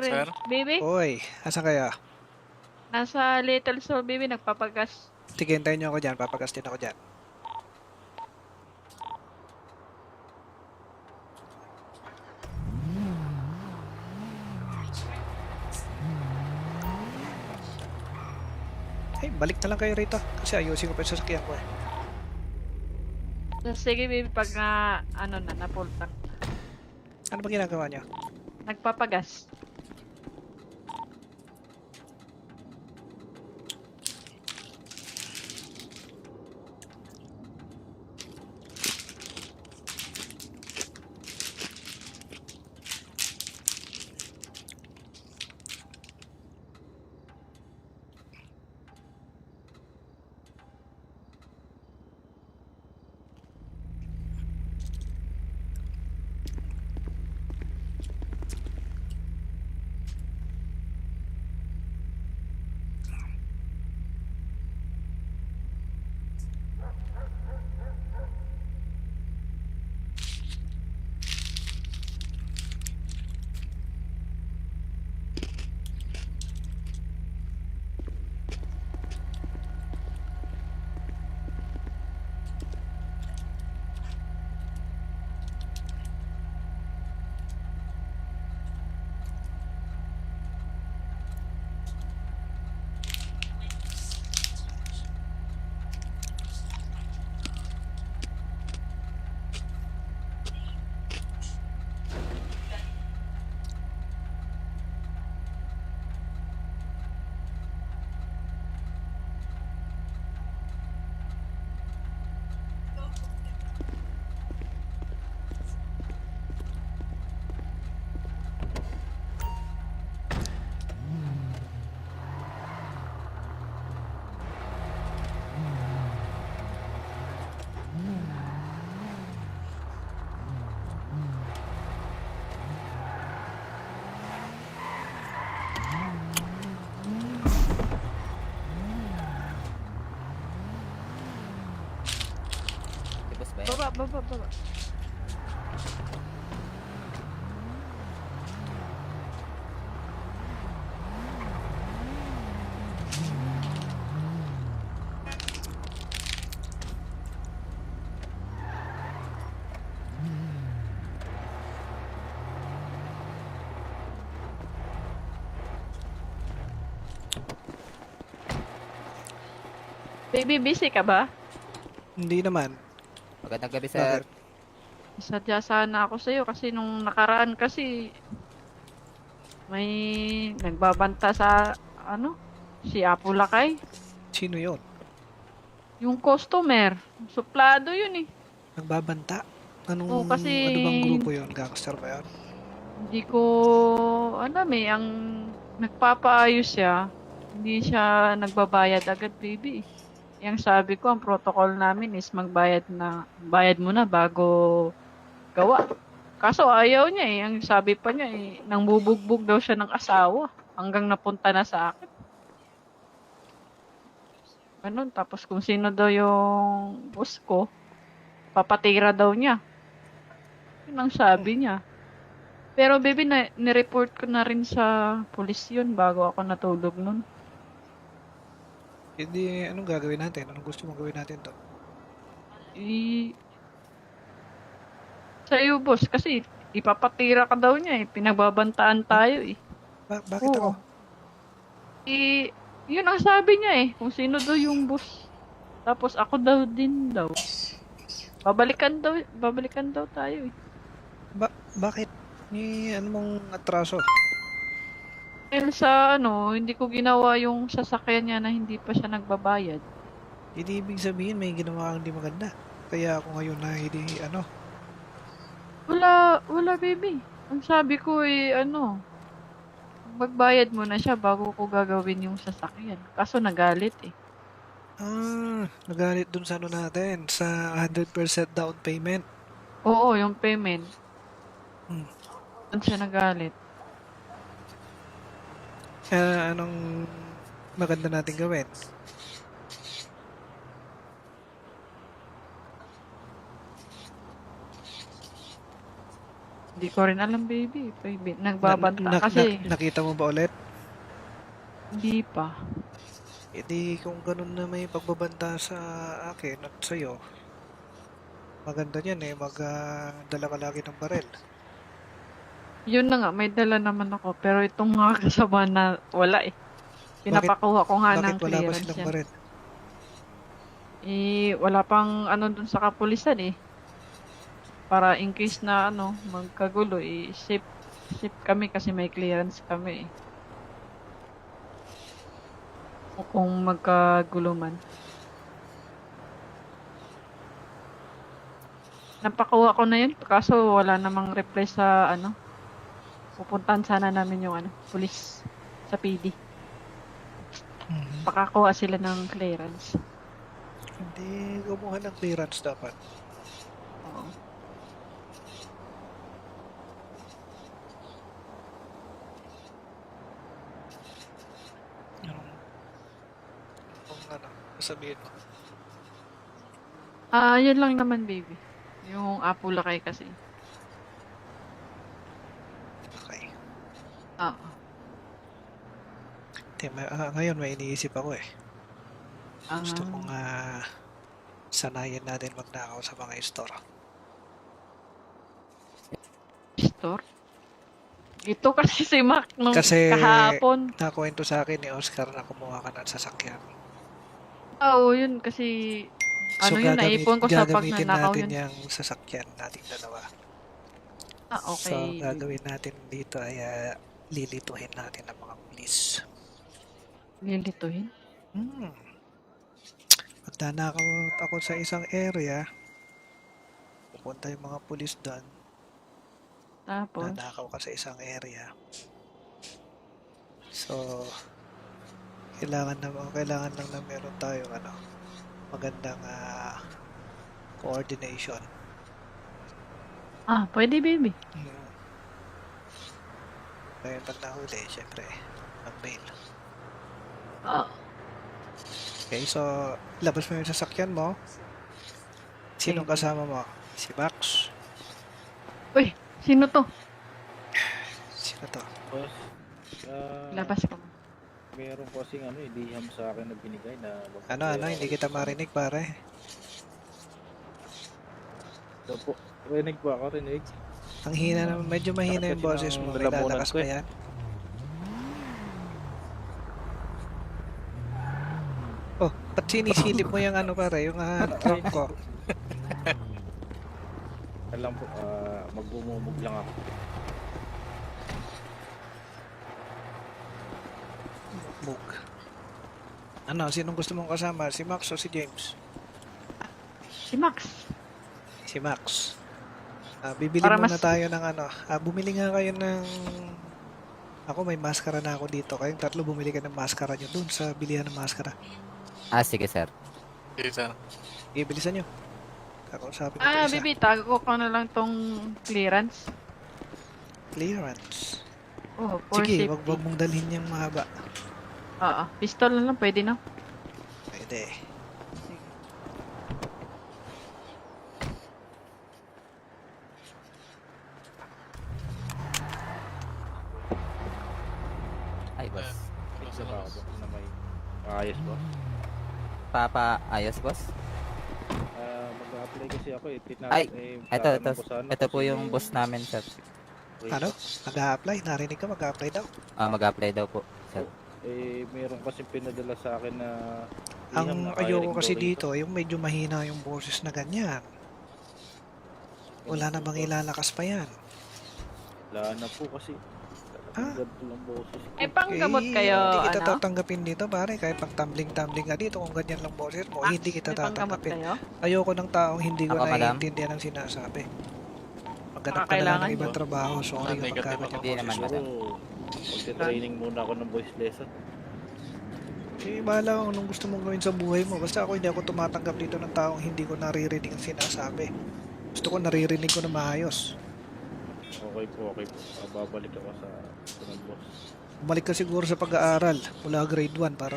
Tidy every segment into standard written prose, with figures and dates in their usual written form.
Sir? baby. Uy, asa kaya? Nasa Little Soul, baby, nagpapagas. Sige, hintayin niyo ako dyan. Papagas din ako dyan. Hey, balik na lang kayo rito. Kasi ayusin ko pa yung sasakyan ko eh. Sige, baby, pag na-full tank. Ano ba ginagawa niyo? Nagpapagas. Boss ba yan? Baba. Baby, busy ka ba? Hindi naman. Magandang gabi, sir. Bakit? Sadya sana ako sa'yo kasi nung nakaraan kasi may nagbabanta sa si Apo Lakay. Sino yon? Yung customer, suplado yun eh. Nagbabanta? Anong, Oo, kasi ano bang grupo yon? Gangster ba yun? hindi ko alam eh, ang nagpapaayos siya, hindi siya nagbabayad agad, baby. Yang sabi ko, ang protocol namin is bayad muna bago gawa. Kaso ayaw niya eh, ang sabi pa niya eh, nang bubugbog daw siya ng asawa hanggang napunta na sa akin. Ganun, tapos kung sino daw yung boss ko, papatira daw niya. Yun ang sabi niya. Pero baby, nireport ko na rin sa pulis yun bago ako natulog nun. Hindi, anong gagawin natin? Anong gusto mong gawin natin to? Sa'yo, boss, kasi ipapatira ka daw niya eh. Pinagbabantaan tayo eh. Bakit ako? Oo. Yun ang sabi niya eh. Kung sino daw yung boss. Tapos ako daw din daw. Babalikan daw tayo eh. Bakit? Ni ano mong atraso? Dahil sa hindi ko ginawa yung sasakyan niya na hindi pa siya nagbabayad. Hindi ibig sabihin may ginawa kang di maganda. Kaya ako ngayon na hindi Wala baby. Ang sabi ko eh magbayad muna siya bago ko gagawin yung sasakyan. Kaso nagalit eh. nagalit dun sa ano natin, sa 100% down payment. Oo, yung payment. Hmm. Doon siya nagalit. Anong maganda natin gawin? Hindi ko rin alam, baby. Nagbabanta kasi. Nakita mo ba ulit? Hindi pa. E di kung ganun na may pagbabanta sa akin at sa'yo, maganda yan eh, magdala ka lagi ng barel. Yun na nga, may dala naman ako. Pero itong mga kasama na wala eh. Pinapakuha ko nga Bakit ng wala ba clearance silang yan. barel? Eh, wala pang ano dun sa kapulisan eh. Para in case na ano, magkagulo eh, safe kami kasi may clearance kami eh. O kung magkagulo man. Napakuha ko na yun, kaso wala namang reply sa ano. Pupuntahan sana namin yung ano, pulis sa PD. Mhm. Pakakuha sila ng clearance. Hindi kumuha ng clearance dapat. Oo. Kung ano, sabihin mo. Yun lang naman, baby. Yung Apulakay kasi. Okay. Oo. Ngayon may iniisip ako eh. Gusto Ah, kong sanayin natin magnakaw sa mga store. store? Ito kasi si Mac nung Kasi kahapon. nakwento sa akin ni Oscar na kumuha ka ng sasakyan. Oo, yun kasi So ano yun, naipon ko sa gagamitin pagnanakaw natin yun. yung sasakyan nating dalawa. So Okay. gagawin natin dito ay lilituhin natin ang mga pulis. Lilituhin. Hmm. Pag ako sa isang area, pupunta yung mga pulis doon. Tapos, Nanakaw ka sa isang area. So, kailangan lang na meron tayong magandang coordination. pwede baby. Kaya pag nahuli, syempre, mag-bail. Ah, Okay, so, labas mo yung sasakyan mo. Sinong Okay. kasama mo? Si Max? Uy, sino to? Sino to? Boss, Labas ko. meron kasing liham sa akin na binigay na Hindi kita marinig, pare. So po, rinig po ako, rinig. Ang hina naman, medyo mahina yung boses mo. May Lalamunan lalakas ko pa eh. yan. Oh, ba't sinisilip mo yung pare, yung trunk ko? Alam po, magbumubog lang ako. Mug. Sinong gusto mong kasama? Si Max o si James? Si Max. Si Max. Bibili Para muna mas- tayo ng bumili nga kayo ng... Ako may maskara na ako dito. Kayong tatlo bumili ka ng maskara nyo dun sa bilihan ng maskara. Sige sir. Ibilisan nyo. Kakausapin ko isa. Baby, tago ko na lang tong clearance. Clearance. Oh, for Sige, safety. wag mong dalhin yung mahaba. Pistol na lang, pwede na. Pwede. Ay boss. Isa ba ako na may ayos ba? Ayos boss. Mag-apply kasi ako eh. Ay, ito tatanong ko sana ito po kasi yung boss namin sir. Mag-a-apply? Narinig ka, mag-a-apply daw. Mag-apply daw po sir. Meron kasi pinadala sa akin na liham Ang na ayoko hiring kasi daw rito. dito, yung medyo mahina yung boses na ganyan. Wala na bang ilalakas pa yan? Wala na po kasi. Ah? Ganito lang boses ko. Panggamot kayo, Hindi kita ano? tatanggapin dito, pare. Kahit pang tumbling-tumbling ka dito, kung ganyan lang boses mo, Max, hindi kita may panggamot tatanggapin. kayo? Ayoko ng taong hindi ko Ako, madam? naiintindihan ang sinasabi. Maghanap ka na lang Kailangan ng ibang trabaho. Sorry kung magkakaroon. Hindi naman madam. Magte-training muna ako ng voice lesson. Bahala kung anong gusto mong gawin sa buhay mo. Basta ako hindi ako tumatanggap dito ng taong hindi ko naririnig ang sinasabi. Gusto ko naririnig ko na maayos. Okay po. Babalik ako sa ng boss. Bumalik ka siguro sa pag-aaral mula grade 1 para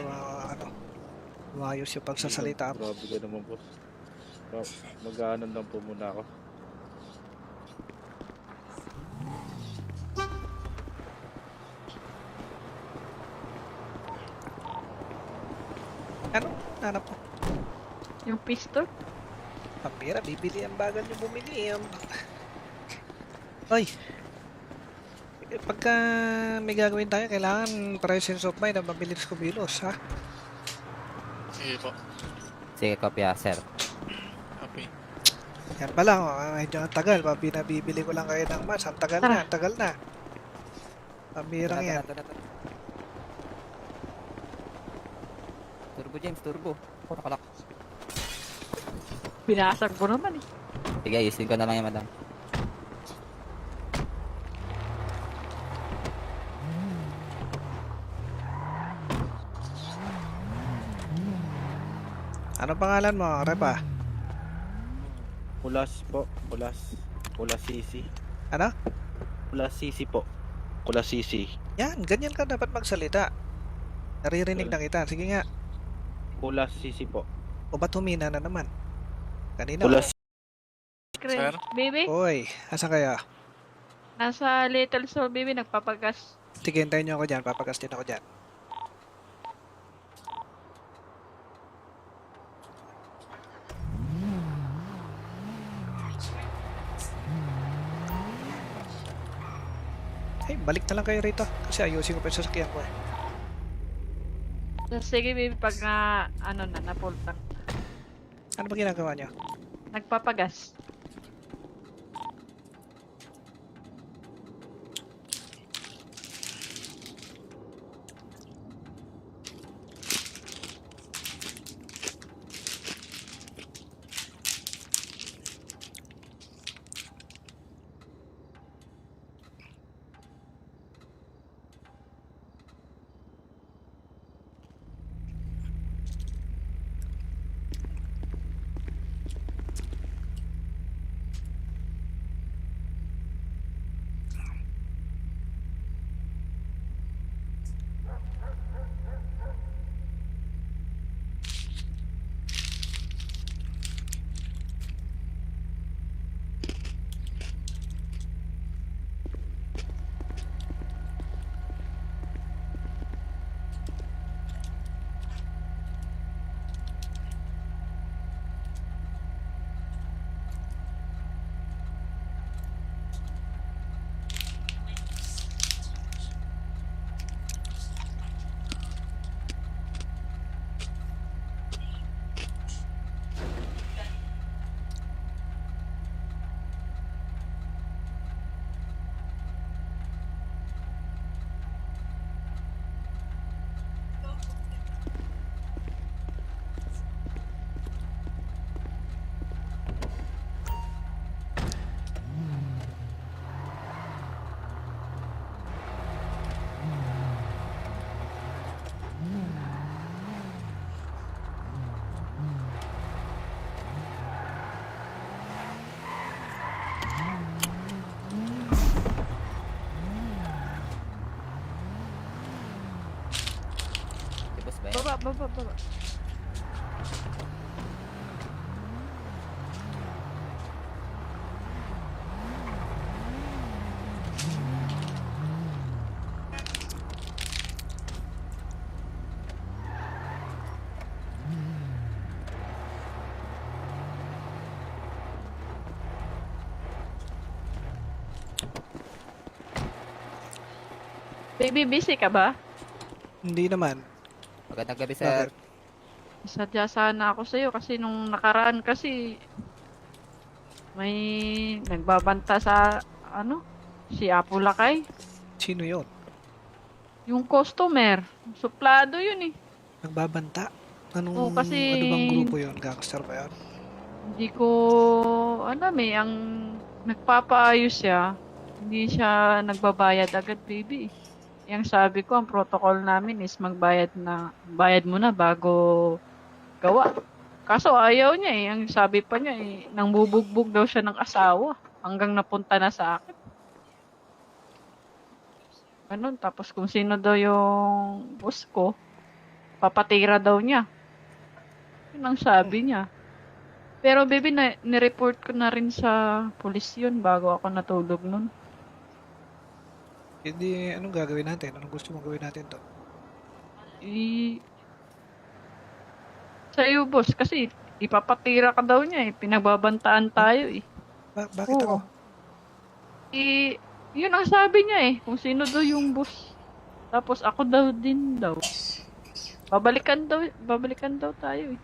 maayos yung pagsasalita mo. Grabe ka naman boss. Mag-aanan lang po muna ako. Ano? Hanap mo? Yung pistol? Pambira, bibili ang bagal nyo bumili. Ay! Pagka may gagawin tayo, kailangan presence of mind na mabilis kumilos, ha? Sige po. Sige, kopya, sir. Okay. Yan pa lang, medyo ang tagal. Pinabibili ko lang kayo ng mas. Ang tagal na, ang tagal na. Pambirang yan. Turbo, James, turbo. Ako nakalak. Binasag mo naman eh. Sige, ayusin ko na lang yung madam. Ano pangalan mo, Repa? Kulas po. Kulas. Kulas Sisi. Ano? Kulas Sisi po. Kulas Sisi. Yan, ganyan ka dapat magsalita. Naririnig na kita. Sige nga. Kulas Sisi po. O ba't humina na naman? Kanina. Kulas. Sir? Baby, Oy, asa kaya? nasa Little Soul, baby, nagpapagas. Sige, hintayin nyo ako dyan. Papagas din ako dyan. Ay, balik na lang kayo rito. Kasi ayusin ko pa yung sasakyan ko eh. Sige, baby, pag ano na, na-full tank. Ano ba ginagawa nyo? Nagpapagas. Tipos ba yan? Baba. Baby, busy ka ba? Hindi naman. Magandang gabi, sir. Bakit? Sadya sana ako sa'yo kasi nung nakaraan kasi may nagbabanta sa ano, si Apo Lakay. Sino yon? Yung customer, suplado yun eh. Nagbabanta? Anong, Oo, kasi- ano bang grupo yon? Gangster ba yun? Hindi ko alam eh, ang nagpapaayos siya, hindi siya nagbabayad agad, baby. Yang sabi ko, ang protocol namin is bayad mo na bago gawa. Kaso ayaw niya eh, ang sabi pa niya eh, nang bubugbog daw siya ng asawa hanggang napunta na sa akin. Ganun, tapos kung sino daw yung boss ko, papatira daw niya. Yun ang sabi niya. Pero baby, nireport ko na rin sa pulis yun bago ako natulog nun. Hindi, anong gagawin natin? Anong gusto mong gawin natin to? Sa'yo, boss, kasi ipapatira ka daw niya eh. Pinagbabantaan tayo eh. Bakit ako? Oo. Yun ang sabi niya eh. Kung sino daw yung boss. Tapos ako daw din daw. Babalikan daw tayo eh.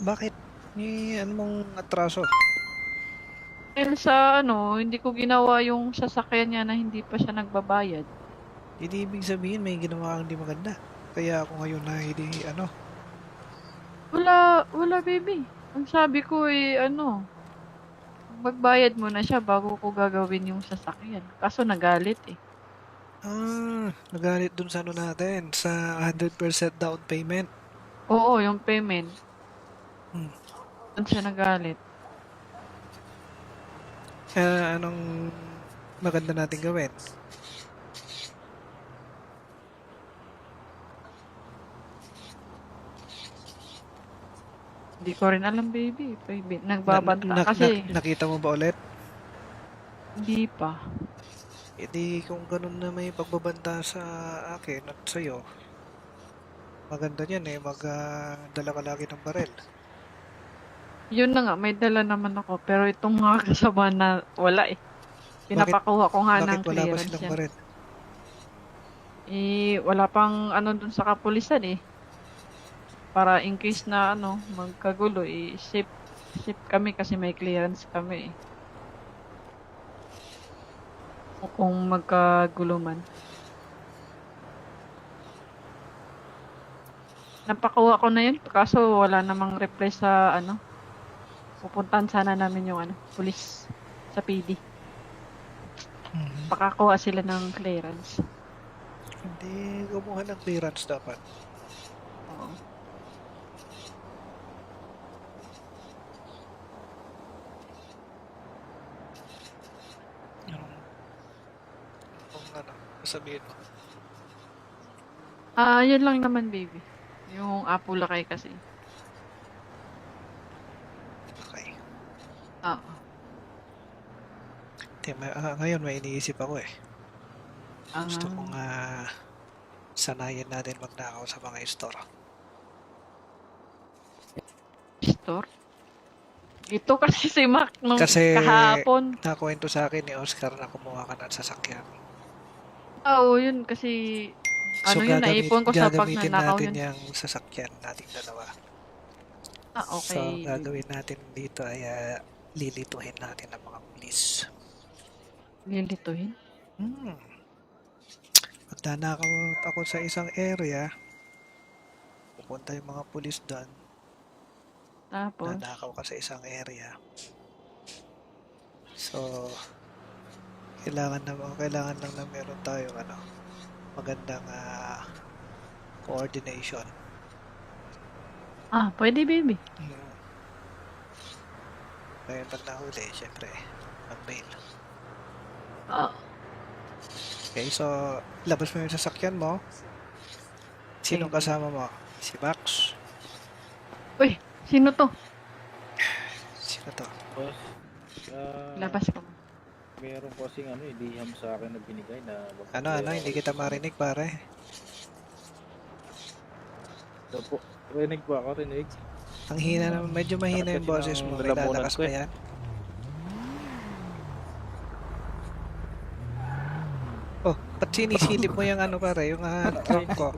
Bakit? Ano mong atraso? Dahil sa hindi ko ginawa yung sasakyan niya na hindi pa siya nagbabayad. Hindi ibig sabihin may ginawa kang di maganda. Kaya ako ngayon na hindi Wala baby. Ang sabi ko magbayad muna siya bago ko gagawin yung sasakyan. Kaso nagalit eh. Nagalit dun sa natin, sa 100% down payment. Oo, yung payment. Hmm. Doon siya nagalit. Anong maganda natin gawin? Hindi ko rin alam baby. Nagbabanta kasi Nakita mo ba ulit? hindi pa. Hindi kung ganun na may pagbabanta sa akin at sa'yo, maganda niyan eh, magdala ka lagi ng barel. Yun na nga, may dala naman ako. Pero itong mga kasama na wala eh. Pinapakuha ko nga ng Bakit wala ba clearance silang yan. barel? Wala pang dun sa kapulisan eh. Para in case na magkagulo safe kami kasi may clearance kami eh. O kung magkagulo man. Napakuha ko na yun, kaso wala namang reply sa pupuntahan sana namin yung pulis sa PD. Pakakuha sila ng clearance. Hindi kumuha ng clearance dapat. Oo. Sabihin mo. Yun lang naman baby. Yung Apulakay kasi. Okay. Oo. Ngayon may iniisip ako eh. Gusto Ah, kong sanayin natin magnakaw sa mga store. store? Ito kasi si Mac nung Kasi kahapon. nakuwento sa akin ni Oscar na kumuha ka ng sasakyan. Oo, yun kasi naipon ko sa gagamitin pagnanakaw natin yun. yung sasakyan nating dalawa. So, Okay. gagawin natin dito ay lilituhin natin ang mga pulis. Lilituhin? Magdanakaw ako sa isang area, pupunta yung mga pulis doon, Tapos, nanakaw ka sa isang area. So, kailangan lang na meron tayong magandang coordination. pwede baby. Ngayon pag nahuli, syempre, mag-bail. Ah, Okay, so, labas mo yung sasakyan mo. Sinong Okay. kasama mo? Si Max? uy, sino to? Sino to? Boss, Labas ko. meron kasing liham sa akin na binigay na Hindi kita marinig pare. Po. Rinig po ako, rinig. Ang hina naman, medyo mahina yung boses mo. May Lalamunan lalakas ko pa yan. Oh, ba't sinisilip mo yung pare, yung trunk ko?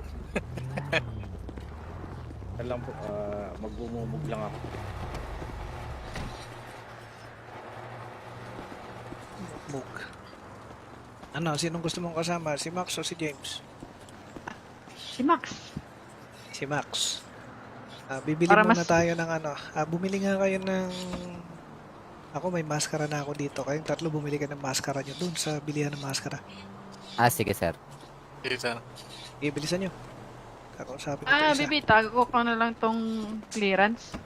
Alam po, magbumumog lang ako. Mug. Sinong gusto mong kasama? Si Max o si James? Si Max. Si Max. Bibili Para muna mas- tayo ng bumili nga kayo ng... Ako may maskara na ako dito. Kayong tatlo bumili ka ng maskara nyo dun sa bilihan ng maskara. Sige sir. Sige, sir. Ibilisan nyo. Kakausapin ko pa isa. Baby, tago ko na lang tong clearance.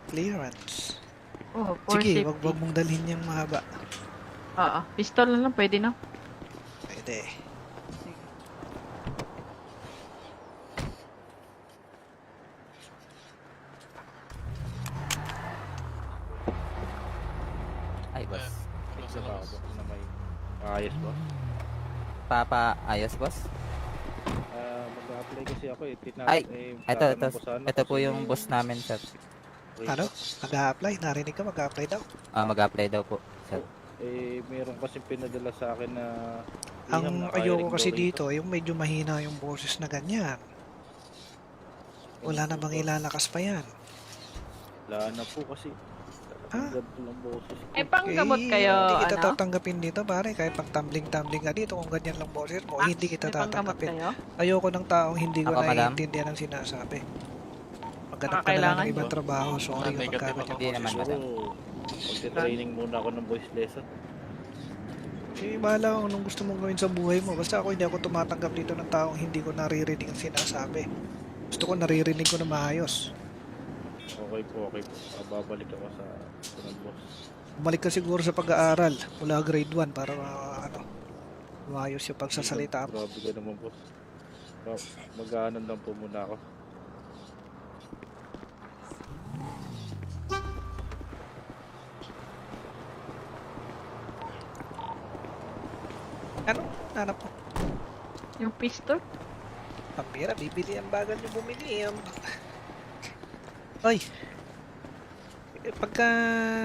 Clearance. Oh, for Sige, safety. wag mong dalhin yung mahaba. Pistol na lang, pwede na. Pwede. Ay boss. Close Isa na pa boss. ako na may ayos, boss. Ayos boss? Mag-upload Nag-apply kasi ako eh. Ay, plaka ito. ng boss, Ito po kasi yung boss namin, sir. Ano? Mag-a-apply? Narinig ka, mag-a-apply daw. Mag-apply daw po, sir. Meron kasi pinadala sa akin na Ang na ayoko hiring kasi daw dito, yung medyo mahina yung boses na ganyan. Wala na bang ilalakas pa yan? Wala na po kasi. Ah? Ang ganda ng boses ko. Eh, panggamot kayo, Hindi kita ano? tatanggapin dito, pare. Kahit pang tumbling-tumbling ka dito, kung ganyan lang boses mo, Max, hindi kita may panggamot tatanggapin. kayo? Ayoko ng taong hindi ko Ako, madam? naiintindihan ang sinasabi. Maghanap ka na lang Kailangan ng ibang yun. trabaho. Sorry Negative kapag ako. ganyan Hindi naman, boses mo. madam. Magte-training muna ako ng voice lesson. Eh, bahala kung anong gusto mong gawin sa buhay mo. Basta ako hindi ako tumatanggap dito ng taong hindi ko naririnig ang sinasabi. Gusto ko naririnig ko na maayos. Okay po. Babalik ako sa ng boss. Bumalik ka siguro sa pag-aaral mula grade 1 para maayos yung pagsasalita mo. Grabe ka naman boss. Mag-aanan lang po muna ako. Ano? Hanap mo. Yung pistol? Pambira, bibili ang bagal niyo bumili. Ay! Pagka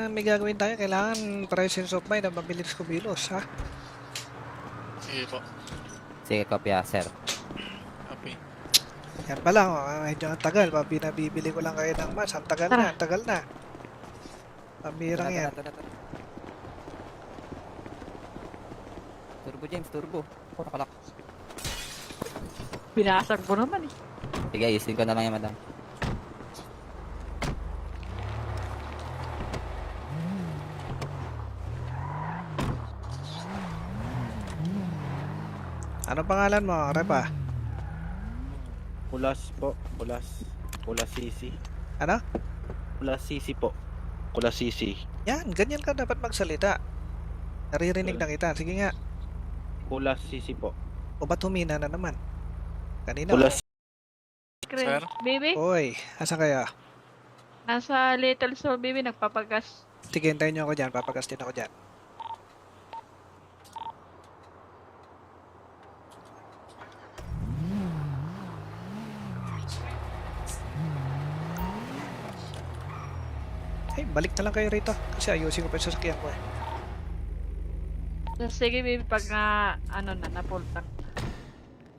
may gagawin tayo, kailangan presence of mind na mabilis kumilos, ha? Sige po. Sige, kopya, sir. Copy. Yan pa lang, medyo ang tagal. Pinabibili ko lang kayo ng mas. Ang tagal na, ang tagal na. Pambirang yan. Tara. Turbo, James, turbo. Ako nakalak. Binasag mo naman eh. Sige, ayusin ko na lang yung madam. Ano pangalan mo, Repa? Kulas po. Kulas sisi. Ano? Kulas sisi po. Kulas sisi. Yan, ganyan ka dapat magsalita. Naririnig na kita. Sige nga. Kulas sisi po. O ba't humina na naman? Kanina. Kulas Sir? Baby, Oy, asan kaya? nasa Little Soul, baby, nagpapagas. Sige, hintayin niyo ako dyan. Papagas din ako dyan. Hey, balik na lang kayo rito. Kasi ayusin ko pa yung sasakyan ko eh. Sige, baby, pag na-full tank.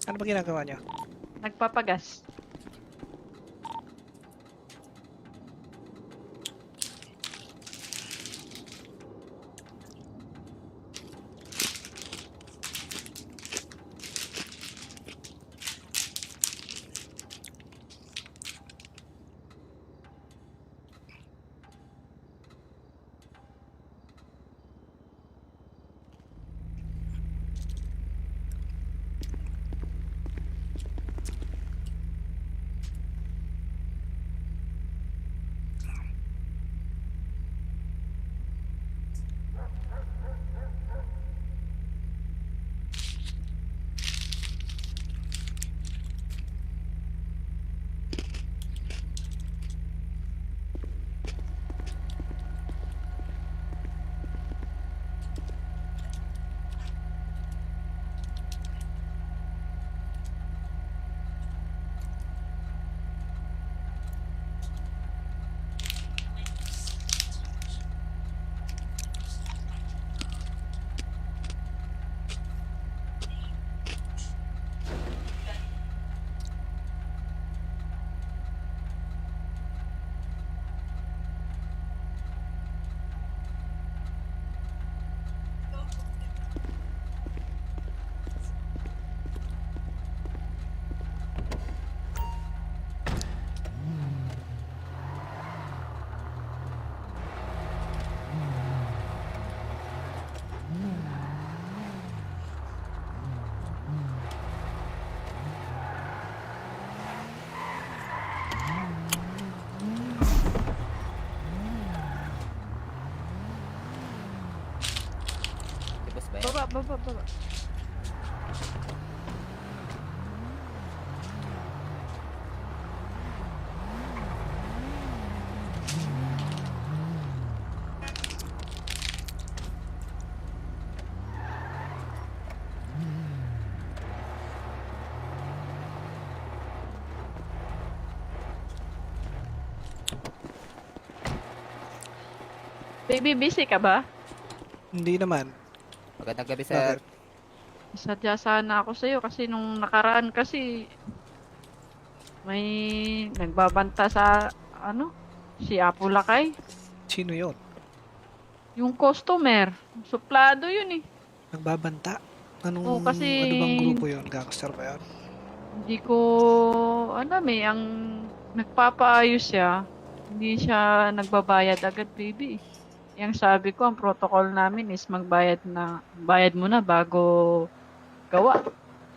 Ano ba ginagawa niyo? Nagpapagas. Di boss ba yan? Baba. Baby, busy ka ba? Hindi naman. Magandang gabi, sir. Sadya sana ako sa'yo kasi nung nakaraan kasi may nagbabanta sa ano, si Apo Lakay. Sino yon? Yung customer, suplado yun eh. Nagbabanta? Anong, Oo, kasi- ano bang grupo yon? Gangster ba yun? Hindi ko alam eh, ang nagpapaayos siya, hindi siya nagbabayad agad, baby. Yang sabi ko, ang protocol namin is bayad muna bago gawa.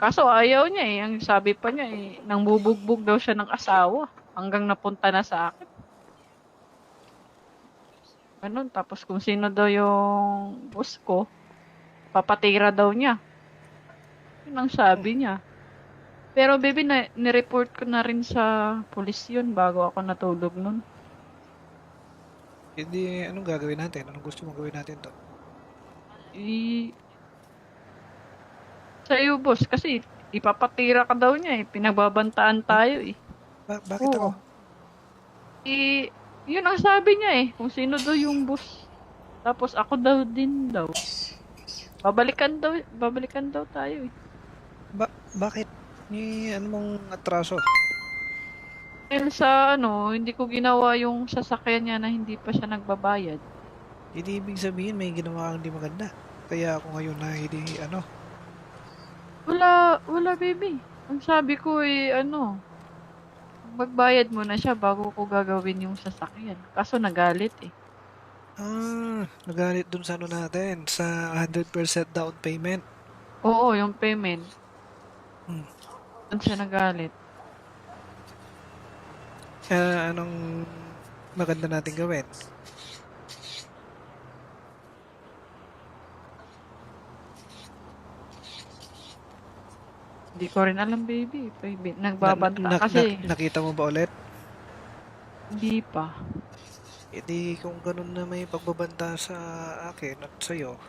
Kaso ayaw niya eh, ang sabi pa niya eh, nang bubugbog daw siya ng asawa hanggang napunta na sa akin. Ganun, tapos kung sino daw yung boss ko, papatira daw niya. Yun ang sabi niya. Pero baby, nireport ko na rin sa pulis yun bago ako natulog nun. Hindi, anong gagawin natin? Anong gusto mong gawin natin to? Sa'yo, boss, kasi ipapatira ka daw niya eh. Pinagbabantaan tayo eh. Bakit ako? Yun ang sabi niya eh. Kung sino daw yung boss. Tapos ako daw din daw. Babalikan daw tayo eh. Bakit? Ano mong atraso? Dahil sa hindi ko ginawa yung sasakyan niya na hindi pa siya nagbabayad. Hindi ibig sabihin may ginawa kang hindi maganda. Kaya ako ngayon na hindi, Wala baby. Ang sabi ko eh, magbayad muna siya bago ko gagawin yung sasakyan. Kaso nagalit eh. nagalit dun sa natin, sa 100% down payment. Oo, yung payment. Hmm. Doon siya nagalit. Anong maganda natin gawin? Hindi ko rin alam baby. Nagbabanta kasi. Nakita mo ba ulit? Hindi pa. Hindi kung ganun na may pagbabanta sa akin at sa'yo,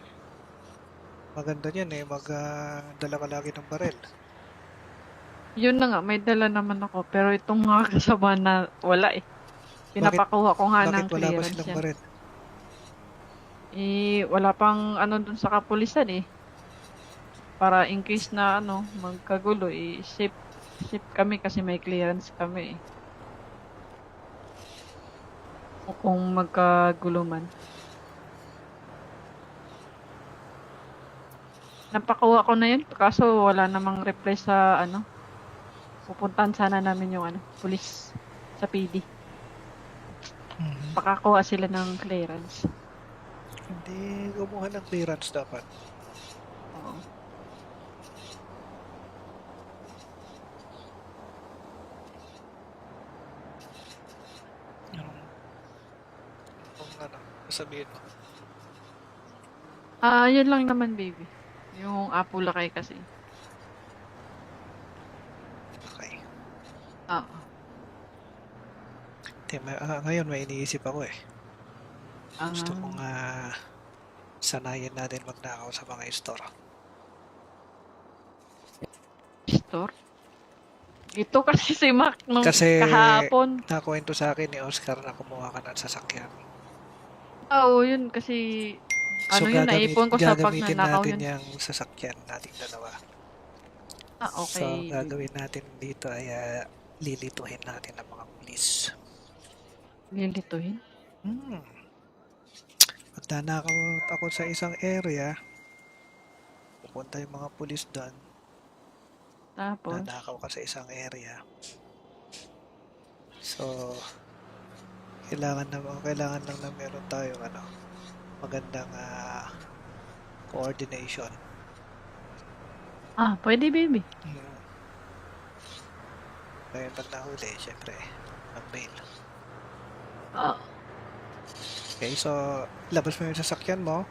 maganda niyan eh, magdala ka lagi ng barel. Yun na nga, may dala naman ako. Pero itong mga kasama na wala eh. Pinapakuha ko nga ng Bakit wala ba clearance silang yan. barel? Wala pang dun sa kapulisan eh. Para in case na magkagulo safe kami kasi may clearance kami eh. O kung magkagulo man. Napakuha ko na yun kaso wala namang reply sa pupuntahan sana namin yung pulis sa PD. Pakakuha sila ng clearance. Hindi kumuha ng clearance dapat. Oo. Sabihin mo. Yun lang naman baby. Yung Apo Lakay kasi. Okay. Oo. Ngayon may iniisip ako eh. Gusto Ah, kong sanayin natin magnakaw sa mga store. store? Ito kasi si Mac nung Kasi kahapon. nakwento sa akin ni Oscar na kumuha ka ng sasakyan. Oo, yun kasi yun, naipon ko sa gagamitin pagnanakaw natin yun. yung sasakyan nating dalawa. So, Okay. gagawin natin dito ay lilituhin natin ang mga pulis. Lilituhin? Magdanakaw ako sa isang area, pupunta yung mga pulis doon, Tapos, nanakaw ka sa isang area. So, kailangan lang na meron tayo magandang coordination. pwede baby. Kaya pag nahuli, syempre, mag-bail. Ah, Okay, so, labas mo yung sasakyan mo.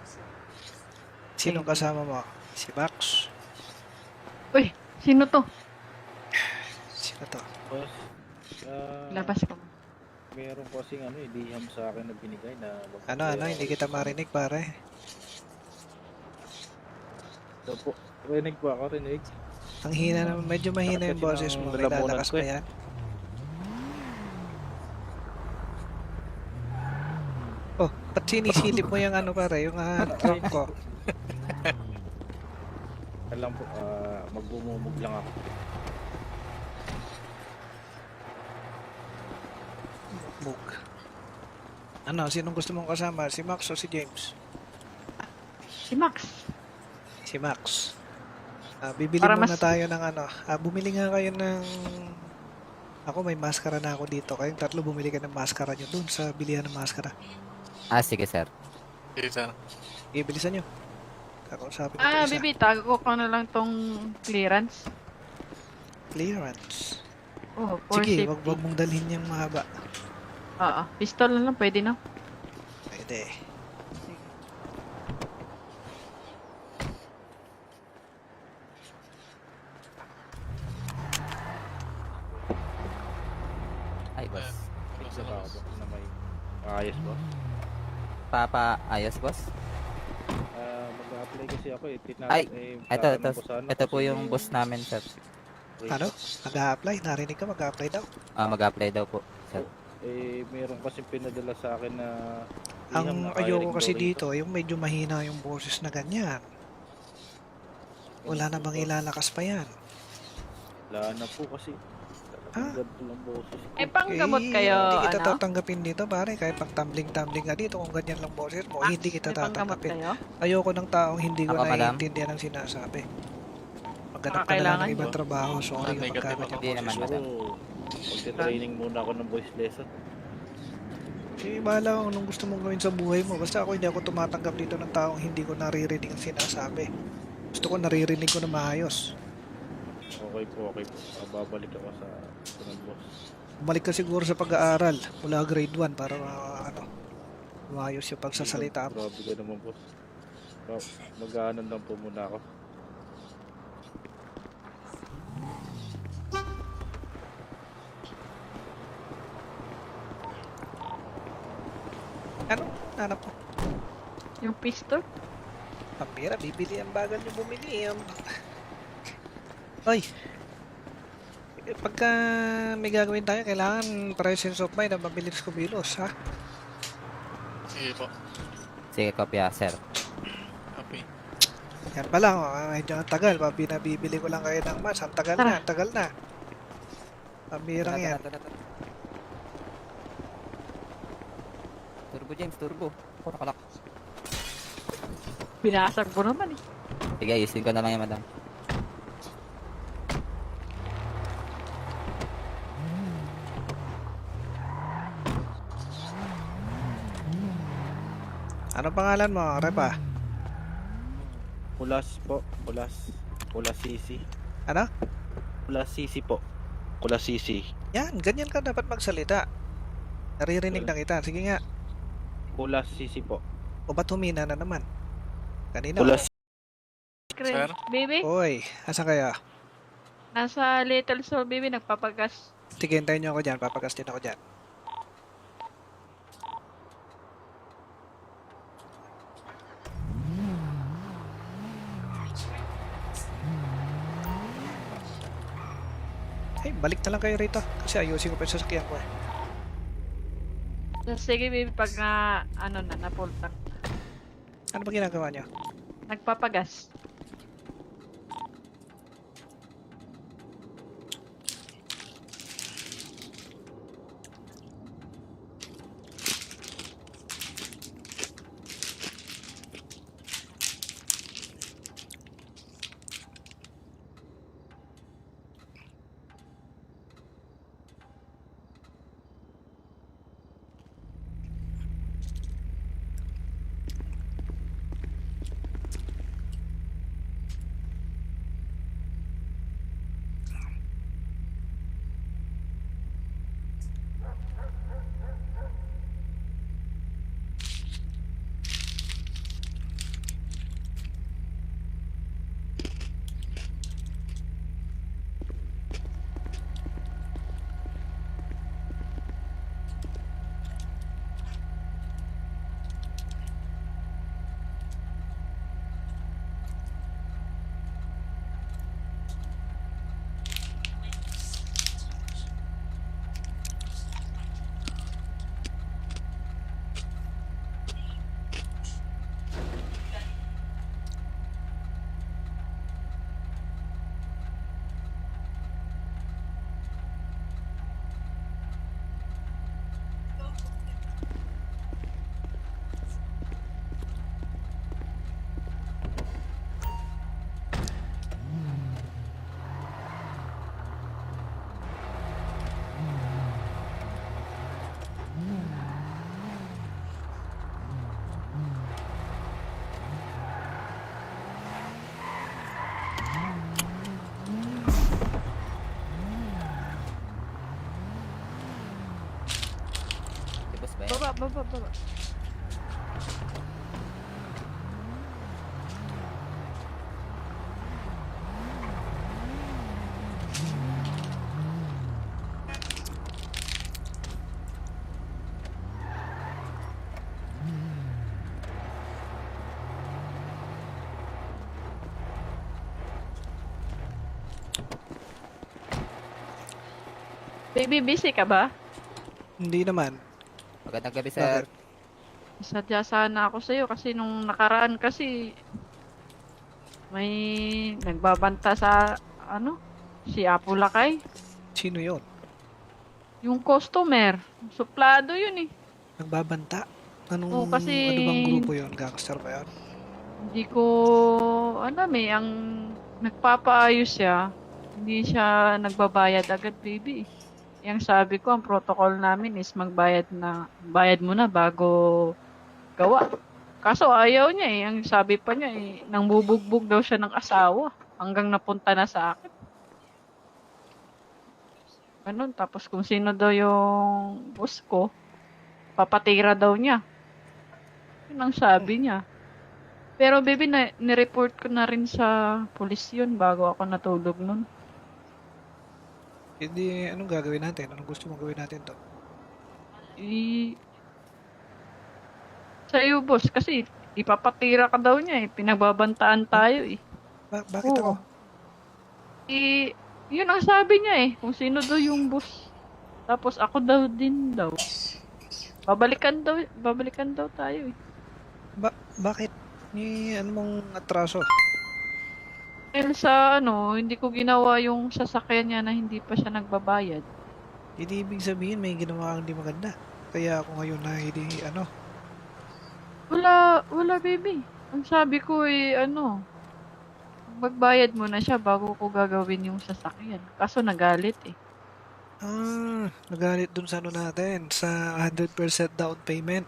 Sinong Okay. kasama mo? Si Max? uy, sino to? Sino to? Boss, Labas ko. meron kasing liham sa akin na binigay na Hindi kita marinig, pare. So po, rinig po ako, rinig. Ang hina naman, medyo mahina yung boses mo. May Lalamunan lalakas ko pa eh. yan. Oh, Ba't sinisilip mo yung ano pare, yung trunk ko? Alam po, magmumug lang ako. Book. Ano, sinong gusto mong kasama? Si Max o si James? Si Max. Si Max. Bibili Para muna mas- tayo ng ano. Bumili nga kayo ng... Ako may maskara na ako dito. Kayong tatlo bumili ka ng maskara nyo dun sa bilihan ng maskara. Sige sir. Sige, sir. Ibilisan nyo. Kakausapin ko pa isa. Bibi, tago ko na lang tong clearance. Clearance. Oh, for Sige, safety. wag mong dalhin yung mahaba. Oo, pistol na lang, pwede na. Pwede. Ay boss. Fix na ba ako boss na may ayos boss? Ayos boss. Mag-a-apply kasi ako eh. Ay, ito, tatanong ko sana ito po kasi yung boss namin sir. Ano? Mag-a-apply? Narinig ka mag-a-apply daw? Mag-apply daw po sir. Meron kasi pinadala sa akin na Ang ayoko kasi dito, yung medyo mahina yung boses na ganyan. Wala na bang ilalakas pa yan? Wala na po kasi. Ah? Ganito lang boses ko. Panggamot kayo, Hindi kita ano? tatanggapin dito pare, kahit pang tumbling-tumbling ka dito kung ganyan lang boses mo, Max, hindi kita may panggamot tatanggapin. kayo? Ayoko ng taong hindi ko Ako, madam? naiintindihan ang sinasabi. Maghanap ka na lang Kailangan ng ibang ba? trabaho, sorry Negative kapag ako. ganyan Hindi naman, boses mo. madam. Siguro, training muna ako ng voice lesson. Bahala kung anong gusto mong gawin sa buhay mo. Basta ako hindi ako tumatanggap dito ng taong hindi ko naririnig ang sinasabi. Gusto ko naririnig ko na maayos. Okay po. Babalik ako sa sunod boss. Bumalik ka siguro sa pag-aaral mula grade 1 para maayos yung pagsasalita mo. Grabe ka naman boss. Mag-aanon lang po muna ako. Ano? Hanap mo. Yung pistol? Pambira, bibili ang bagal nyo bumili. Ay! Pagka may gagawin tayo, kailangan presence of mind na mabilis kumilos, ha? Sige po. Sige kopya sir. Copy. Yan pa lang, medyo ang tagal. Pinabibili ko lang kayo ng mas. Ang tagal na, ang tagal na. Pambirang yan. Turbo James, turbo. Ako nakalak. Binasag mo naman eh. Sige, ayusin ko na lang yan madam. Ano pangalan mo, Repa? Kulas po. Kulas Sisi. Ano? Kulas Sisi po. Kulas Sisi. Yan, ganyan ka dapat magsalita. Naririnig na kita. Sige nga. Kulas Sisi po. O ba't humina na naman? Kanina. Kulas Sir? Baby, Oy, asa kaya? nasa Little Soul, baby, nagpapagas. Sige, hintayin nyo ako dyan. Papagas din ako dyan. Ay, balik na lang kayo rito. Kasi ayusin ko pa yung sasakyan ko eh. Sige, baby, pag na-full tank. Ano ba ginagawa nyo? Nagpapagas. baba. Baby, busy ka ba? Hindi naman. Magandang gabi, sir. Sadya sana ako sa'yo kasi nung nakaraan kasi may nagbabanta sa si Apo Lakay. Sino yon? Yung customer, suplado yun eh. Nagbabanta? Anong, Oo, kasi- ano bang grupo yon? Gangster ba yun? Hindi ko alam eh, ang nagpapaayos siya, hindi siya nagbabayad agad, baby. Yang sabi ko, ang protocol namin is bayad muna bago gawa. Kaso ayaw niya eh, ang sabi pa niya eh, nang bubugbog daw siya ng asawa hanggang napunta na sa akin. Ganun, tapos kung sino daw yung boss ko, papatira daw niya. Yun ang sabi niya. Pero baby, nireport ko na rin sa pulis yun bago ako natulog nun. Hindi, anong gagawin natin? Anong gusto mong gawin natin to? Sa'yo, boss, kasi ipapatira ka daw niya eh. Pinagbabantaan tayo eh. Bakit ako? Oo. Yun ang sabi niya eh. Kung sino daw yung boss. Tapos ako daw din daw. Babalikan daw tayo eh. Bakit? Ano mong atraso? Dahil sa hindi ko ginawa yung sasakyan niya na hindi pa siya nagbabayad. Hindi ibig sabihin may ginawa kang di maganda. Kaya ako ngayon na hindi, Wala baby. Ang sabi ko eh, magbayad muna siya bago ko gagawin yung sasakyan. Kaso nagalit eh. nagalit dun sa natin, sa 100% down payment.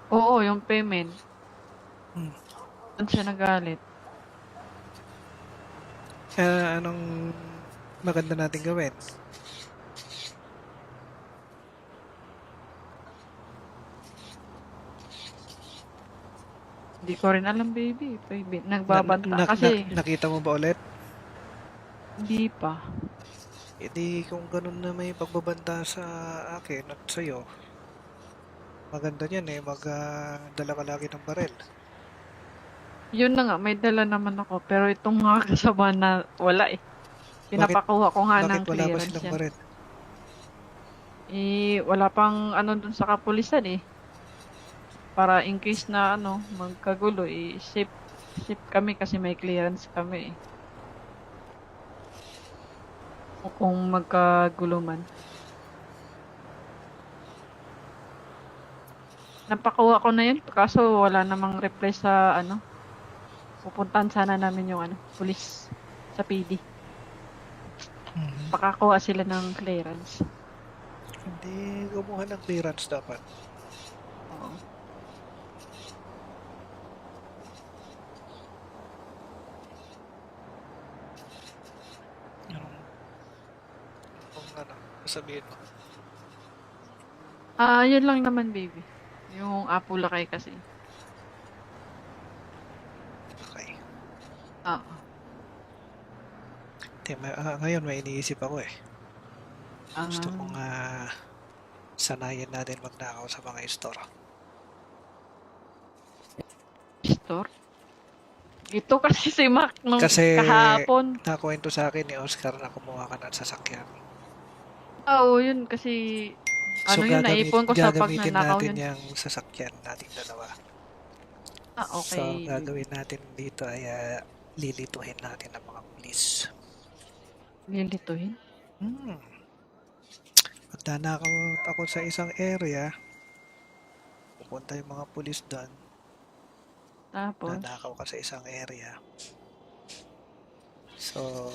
Oo, yung payment. Hmm. Doon siya nagalit. Anong maganda natin gawin? Hindi ko rin alam, baby. Nagbabanta kasi Nakita mo ba ulit? hindi pa. Hindi kung ganun na may pagbabanta sa akin at sa'yo, maganda niyan eh, magdala ka lagi ng barel. Yun na nga, may dala naman ako. Pero itong mga kasama na wala eh. Pinapakuha ko nga ng Bakit wala ba clearance silang yan. barel? Wala pang dun sa kapulisan eh. Para in case na magkagulo safe kami kasi may clearance kami eh. O kung magkagulo man. Napakuha ko na yun, kaso wala namang reply sa pupuntahan sana namin yung pulis sa PD. Mhm. Pakakuha sila ng clearance. Hindi kumuha ng clearance dapat. Oo. Kung sabihin mo. Yun lang naman, baby. Yung Apo Lakay kasi. Okay. Oo. Ngayon may iniisip ako eh. Gusto Ah, kong sanayin natin magnakaw sa mga store. store? Ito kasi si Mac nung Kasi kahapon. nakwento sa akin ni Oscar na kumuha ka ng sasakyan. Oo, yun kasi yun, naipon ko sa gagamitin pagnanakaw natin yun. yung sasakyan nating dalawa. So, Okay. gagawin natin dito ay lilituhin natin ang mga pulis. Lilituhin. Magdanakaw ako sa isang area, pupunta yung mga pulis doon, Tapos, nanakaw ka sa isang area. So,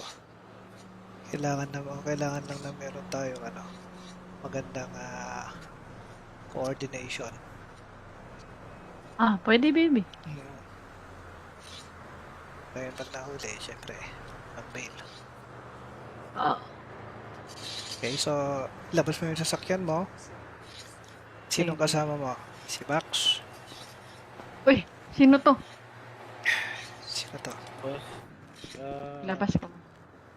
kailangan lang na meron tayo magandang coordination. pwede, baby. Kaya pag nahuli, syempre, mag-bail. Ah, Okay, so labas mo yung sasakyan mo. Sinong Okay. kasama mo? Si Max. Uy, sino to? Sino to? Boss, Labas ko.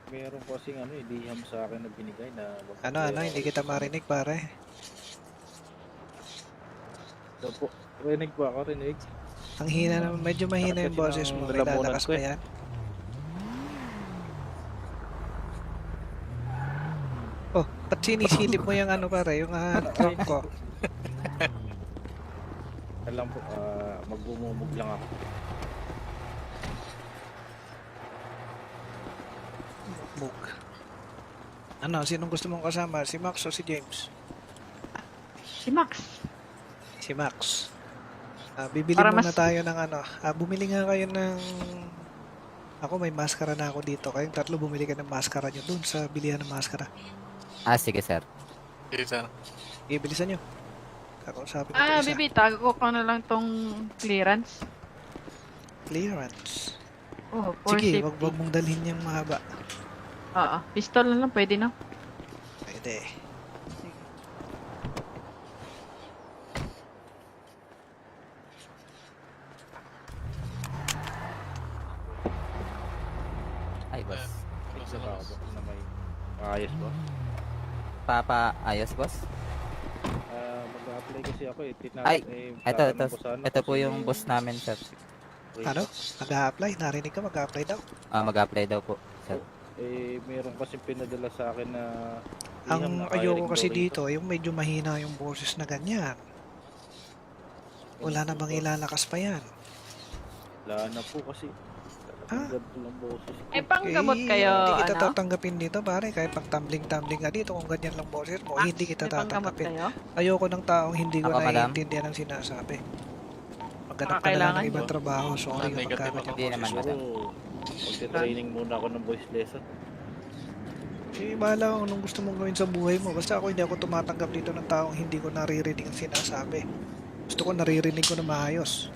meron kasing liham sa akin na binigay na Ano, hindi kita marinig pare. Ito po, rinig po ako, rinig. Ang hina naman, medyo mahina yung Kasi boses ng mo. May lalamunan lalakas ko pa eh. yan. Oh, ba't sinisilip mo yung pare, yung trunk ko? Alam po, magbumumog lang ako. Mug. Ano, sinong gusto mong kasama? Si Max o si James? Si Max. Si Max. Bibili Para muna mas- tayo ng bumili nga kayo ng... Ako may maskara na ako dito. Kayong tatlo bumili ka ng maskara nyo dun sa bilihan ng maskara. Ah, sige sir. Sige, sir. Ibilisan nyo. Kakausapin ko ito isa. Bibi, tago ko na lang tong clearance. Clearance. Oh, for Sige, safety. wag mong dalhin yung mahaba. Oo, pistol na lang, pwede na. Pwede. Ay, boss. Isa pa ako na may maayos po. Ayos, boss. Mag-a-apply kasi ako eh. Ay, Ito, tatanong ko sana ito po kasi yung boss namin, sir. Ano? Mag-a-apply? Narinig ka mag-a-apply daw? Mag-apply daw po, sir. Meron kasi pinadala sa akin na liham Ang na ayoko hiring kasi daw dito, yung medyo mahina yung boses na ganyan. Wala na bang ilalakas pa yan? Wala na po kasi. Ah? Ganito lang boses ko. Panggamot kayo, Hindi kita ano? tatanggapin dito, pare. Kahit pang tumbling-tumbling ka dito, kung ganyan lang boses mo, Max, hindi kita may panggamot tatanggapin. kayo? Ayoko ng taong hindi ko Ako, madam? naiintindihan ang sinasabi. Maghanap ka na lang Kailangan ng ibang mo. trabaho. Sorry Negative kapag ako. Hindi naman, madam. Magte-training muna ako ng voice lesson. Bahala kung anong gusto mong gawin sa buhay mo. Basta ako hindi ako tumatanggap dito ng taong hindi ko naririnig ang sinasabi. Gusto ko naririnig ko na maayos.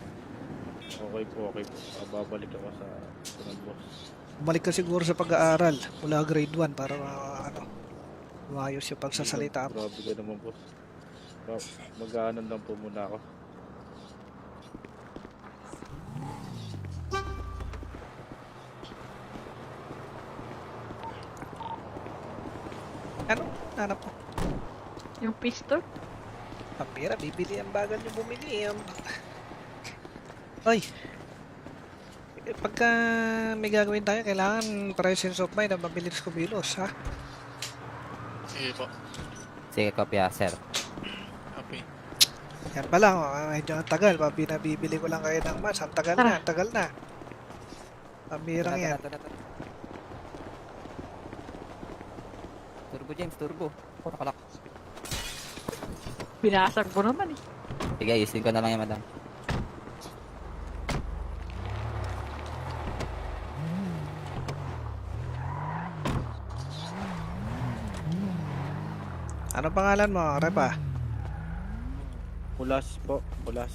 Okay po. Babalik ako sa sunod boss. Bumalik ka siguro sa pag-aaral mula grade 1 para maayos yung pagsasalita mo. Grabe ka naman boss. Mag-aanan lang po muna ako. Ano? Hanap mo? Yung pistol? Pambira, bibili ang bagal nyo bumili. Oy! Pagka may gagawin tayo, kailangan presence of mind na mabilis kumilos, ha? Sige po. Sige, kopya, sir. Copy. Yan pa lang, medyo ang tagal. Pinabibili ko lang kayo ng mas. Ang tagal na, ang tagal na. Pambirang yan. Turbo, James, turbo. Ako nakalak. Binasag mo naman eh. Sige, ayusin ko na lang yan, madam. Ano pangalan mo, Repa? Kulas po. Kulas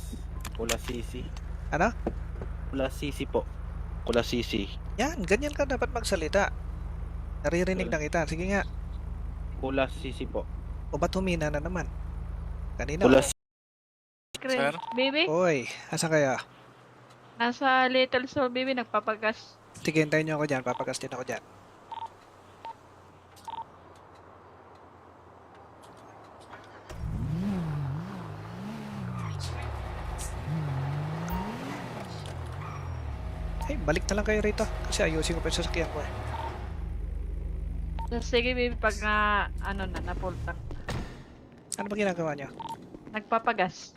Sisi. Ano? Kulas Sisi po. Kulas Sisi. Yan, ganyan ka dapat magsalita. Naririnig na kita. Sige nga. Kulas Sisi po. O ba't humina na naman? Kanina. Kulas Sir? Baby, Oy, asa kaya? nasa Little Soul, baby, nagpapagas. Sige, hintayin nyo ako dyan. Papagas din ako dyan. Ay, balik na lang kayo rito. Kasi ayusin ko pa yung sasakyan ko eh. Sige, baby, pag na-full tank. Ano ba ginagawa nyo? Nagpapagas.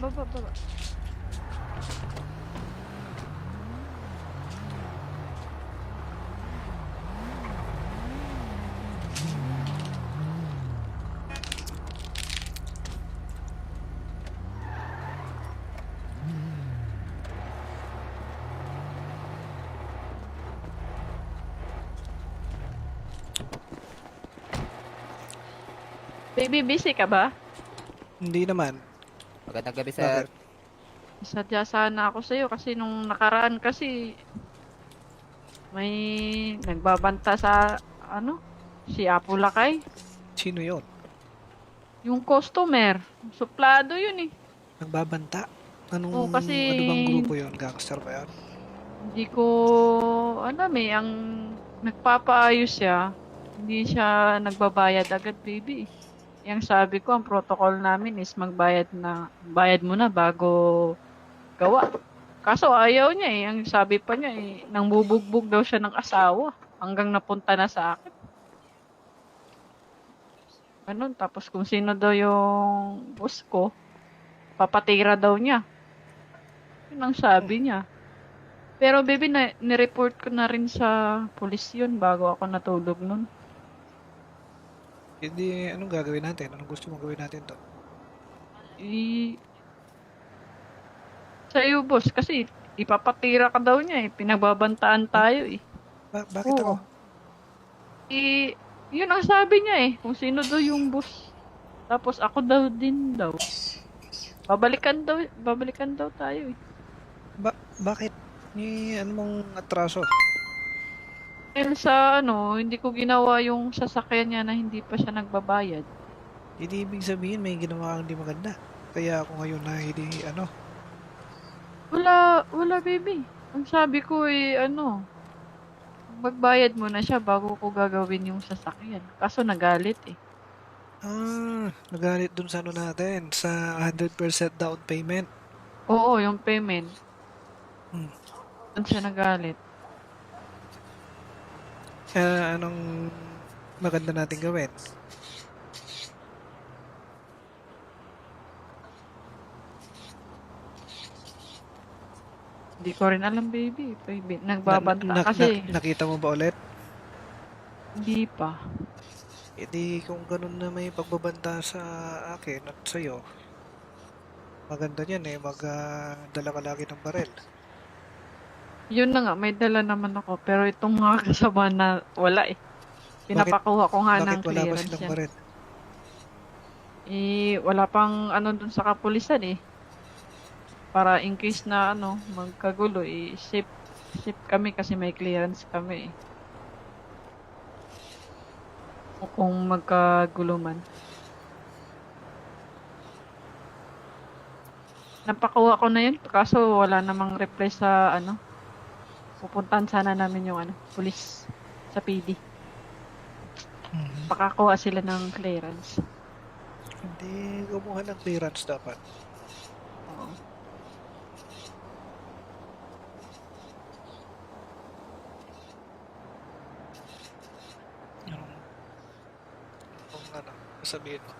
baba, baba. Baby, busy ka ba? Hindi naman. Magandang gabi, sir. Bakit? Sadya sana ako sa'yo kasi nung nakaraan kasi may nagbabanta sa ano, si Apo Lakay. Sino yon? Yung customer, suplado yun eh. Nagbabanta? Oo, kasi Ano bang grupo yon? Gangster ba yun? hindi ko alam eh, ang nagpapaayos siya, hindi siya nagbabayad agad, baby. Yang sabi ko, ang protocol namin is bayad mo na bago gawa. Kaso ayaw niya eh. Ang sabi pa niya eh, nang bubugbog daw siya ng asawa. Hanggang napunta na sa akin. Ganun. Tapos kung sino daw yung boss ko, papatira daw niya. Yun ang sabi niya. Pero baby, nireport ko na rin sa pulis yun bago ako natulog nun. Hindi, anong gagawin natin? Anong gusto mong gawin natin to? Sa'yo, boss, kasi ipapatira ka daw niya eh. Pinagbabantaan tayo eh. Bakit ako? Oo. Yun ang sabi niya eh. Kung sino daw yung boss. Tapos ako daw din daw. Babalikan daw tayo eh. Bakit? Ano mong atraso? Dahil sa hindi ko ginawa yung sasakyan niya na hindi pa siya nagbabayad. Hindi ibig sabihin may ginawa kang di maganda. Kaya ako ngayon na hindi, Wala baby. Ang sabi ko magbayad mo na siya bago ko gagawin yung sasakyan. Kaso nagalit eh. nagalit dun sa natin, sa 100% down payment. Oo, yung payment. Hmm. Doon siya nagalit. Anong maganda natin gawin? Hindi ko rin alam baby. Nagbabanta kasi Nakita mo ba ulit? hindi pa. Hindi kung ganun na may pagbabanta sa akin at sa'yo, maganda niyan eh, magdala ka lagi ng barel. Yun na nga, may dala naman ako. Pero itong mga kasama na wala eh. Pinapakuha ko nga ng Bakit wala ba clearance silang yan. barel? Wala pang dun sa kapulisan eh. Para in case na magkagulo safe kami kasi may clearance kami eh. O kung magkagulo man. Napakuha ko na yun, kaso wala namang reply sa pupuntahan sana namin yung pulis sa PD. Pakakuha sila ng clearance. Hindi kumuha ng clearance dapat. Oo. Kung sabihin mo.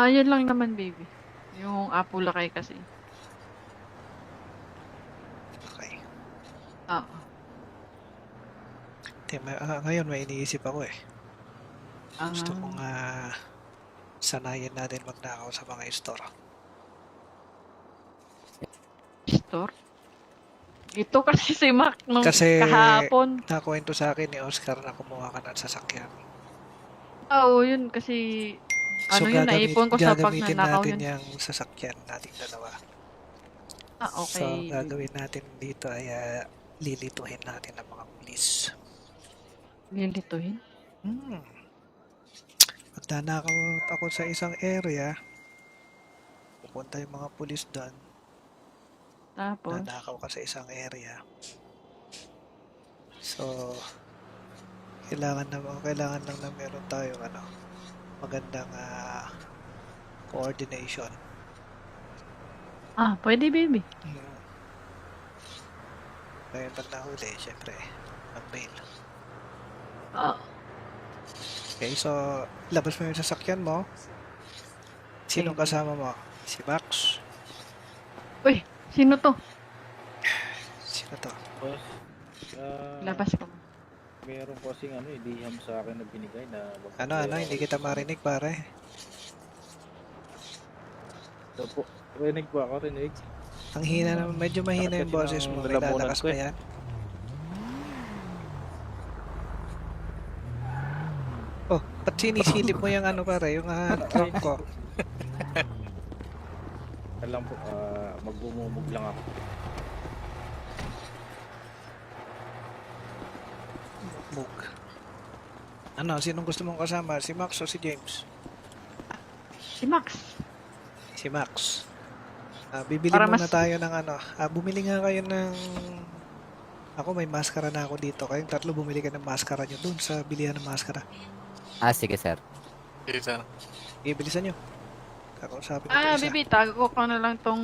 Yun lang naman baby. Yung Apo Lakay kasi. Okay. Oo. Ngayon may iniisip ako eh. Gusto Ah, kong sanayin natin magnakaw sa mga store. store? Ito kasi si Mac nung Kasi kahapon. nakuwento sa akin ni Oscar na kumuha ka ng sasakyan. Oo, yun kasi yun, naipon ko sa gagamitin pagnanakaw natin yun. yung sasakyan nating dalawa. So, Okay. gagawin natin dito ay lilituhin natin ang mga pulis. Lilituhin? Magdanakaw ako sa isang area, pupunta yung mga pulis doon, Tapos, nanakaw ka sa isang area. So, kailangan lang na meron tayong magandang coordination. pwede baby. Ngayon pag nahuli, syempre, mag-bail. Ah, Okay, so labas mo yung sasakyan mo. Sinong Okay. kasama mo? Si Max. Uy, sino to? Sino to? Boss, Labas ko. meron kasing liham sa akin na binigay na Ano, hindi kita marinig pare. Ito po, rinig po ako, rinig. Ang hina naman, medyo mahina yung boses mo. May Lalamunan lalakas ko pa eh. yan. Oh, ba't sinisilip mo yung pare, yung trunk ko? Alam po, magbumumog lang ako. Mug. Ano, sinong gusto mong kasama? Si Max o si James? Si Max. Si Max. Bibili Para muna mas- tayo ng bumili nga kayo ng... Ako may maskara na ako dito. Kayong tatlo bumili ka ng maskara nyo dun sa bilihan ng maskara. Sige sir. Sige, sir. Ibilisan nyo. Kakausapin ko pa isa. Bibi, tago ko na lang tong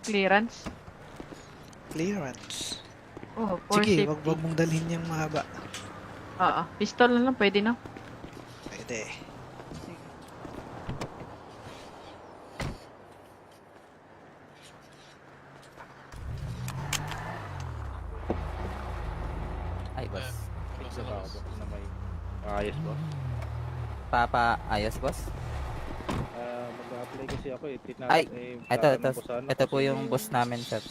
clearance. Clearance. Oh, for Sige, safety. wag mong dalhin yung mahaba. Oo, pistol na lang, pwede na. Pwede. Ay boss. Close Isa na pa boss. ako na may ayos ba? Ayos boss. Mag-a-apply kasi ako eh. Ay, Ito, plano ito, ko sana ito po kasi yung boss namin sir.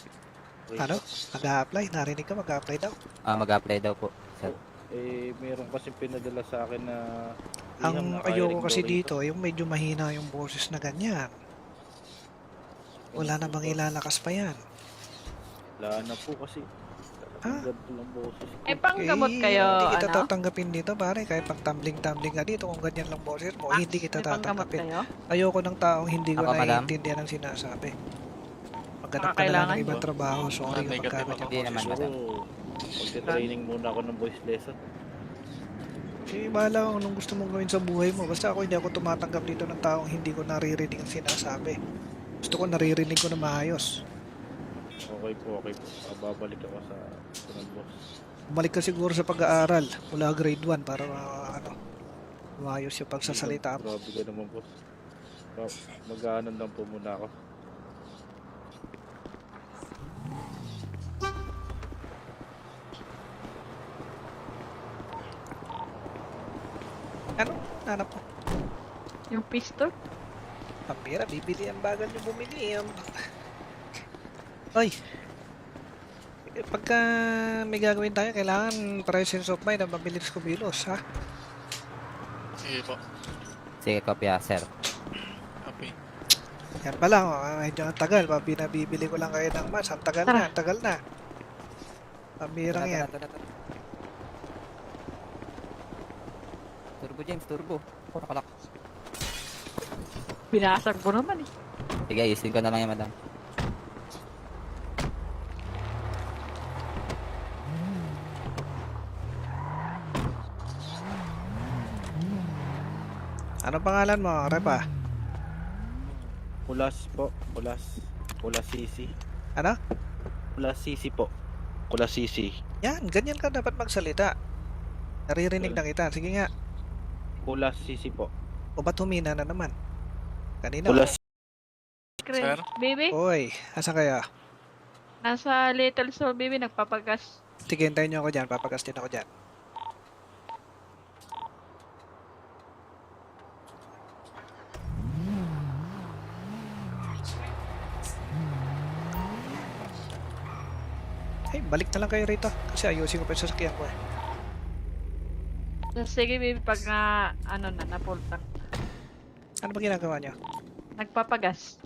Ano? Mag-a-apply? Narinig ka mag-a-apply daw? Mag-apply daw po sir. Meron kasi pinadala sa akin na Ang liham na ayoko hiring kasi daw dito, yung medyo mahina yung boses na ganyan. Wala na bang ilalakas pa yan? Wala na po kasi. Ah? Ganito lang boses ko. Panggamot kayo, Hindi kita ano? tatanggapin dito pare, kahit pang tumbling-tumbling ka dito kung ganyan lang boses mo, Max, hindi kita may panggamot tatanggapin. kayo? Ayoko ng taong hindi ko Ako, madam? naiintindihan ang sinasabi. Maghanap Baka ka na lang kailangan ng ibang ba? trabaho, sorry Negative kapag ako. ganyan Hindi naman boses mo. madam. Magte-training muna ako ng voice lesson. Bahala kung anong gusto mong gawin sa buhay mo. Basta ako hindi ako tumatanggap dito ng taong hindi ko naririnig ang sinasabi. Gusto ko naririnig ko na maayos. Okay po. Babalik ako sa sunod boss. Bumalik ka siguro sa pag-aaral mula grade 1 para maayos yung pagsasalita mo. Grabe ka naman boss. Mag-aanan lang po muna ako. Ano? Hanap mo. Yung pistol? Pambira, bibili ang bagal niyo bumili. Oy! Pagka may gagawin tayo, kailangan presence of mind na mabilis kumilos, ha? Sige po. Sige kopya sir. Copy. Yan pa lang, medyo ang tagal. Pinabibili ko lang kayo ng mas. Ang tagal Tara. na, ang tagal na. Pambirang yan. Turbo James, turbo. Ako nakalak. Binasag mo naman eh. Sige, ayusin ko na lang yung madam. Ano pangalan mo, Repa? Kulas po. Kulas sisi. Ano? Kulas sisi po. Kulas sisi. Yan, ganyan ka dapat magsalita. Naririnig na kita. Sige nga. Kulas sisi po. O ba't humina na naman? Kanina. Kulas Sir? Baby, Oy, asan kaya? nasa Little Soul, baby, nagpapagas. Sige, hintayin niyo ako dyan. Papagas din ako dyan. Hey, balik na lang kayo rito. Kasi ayusin ko pa yung sasakyan ko eh. Sige, baby, pag na-full tank. Ano ba ginagawa niyo? Nagpapagas.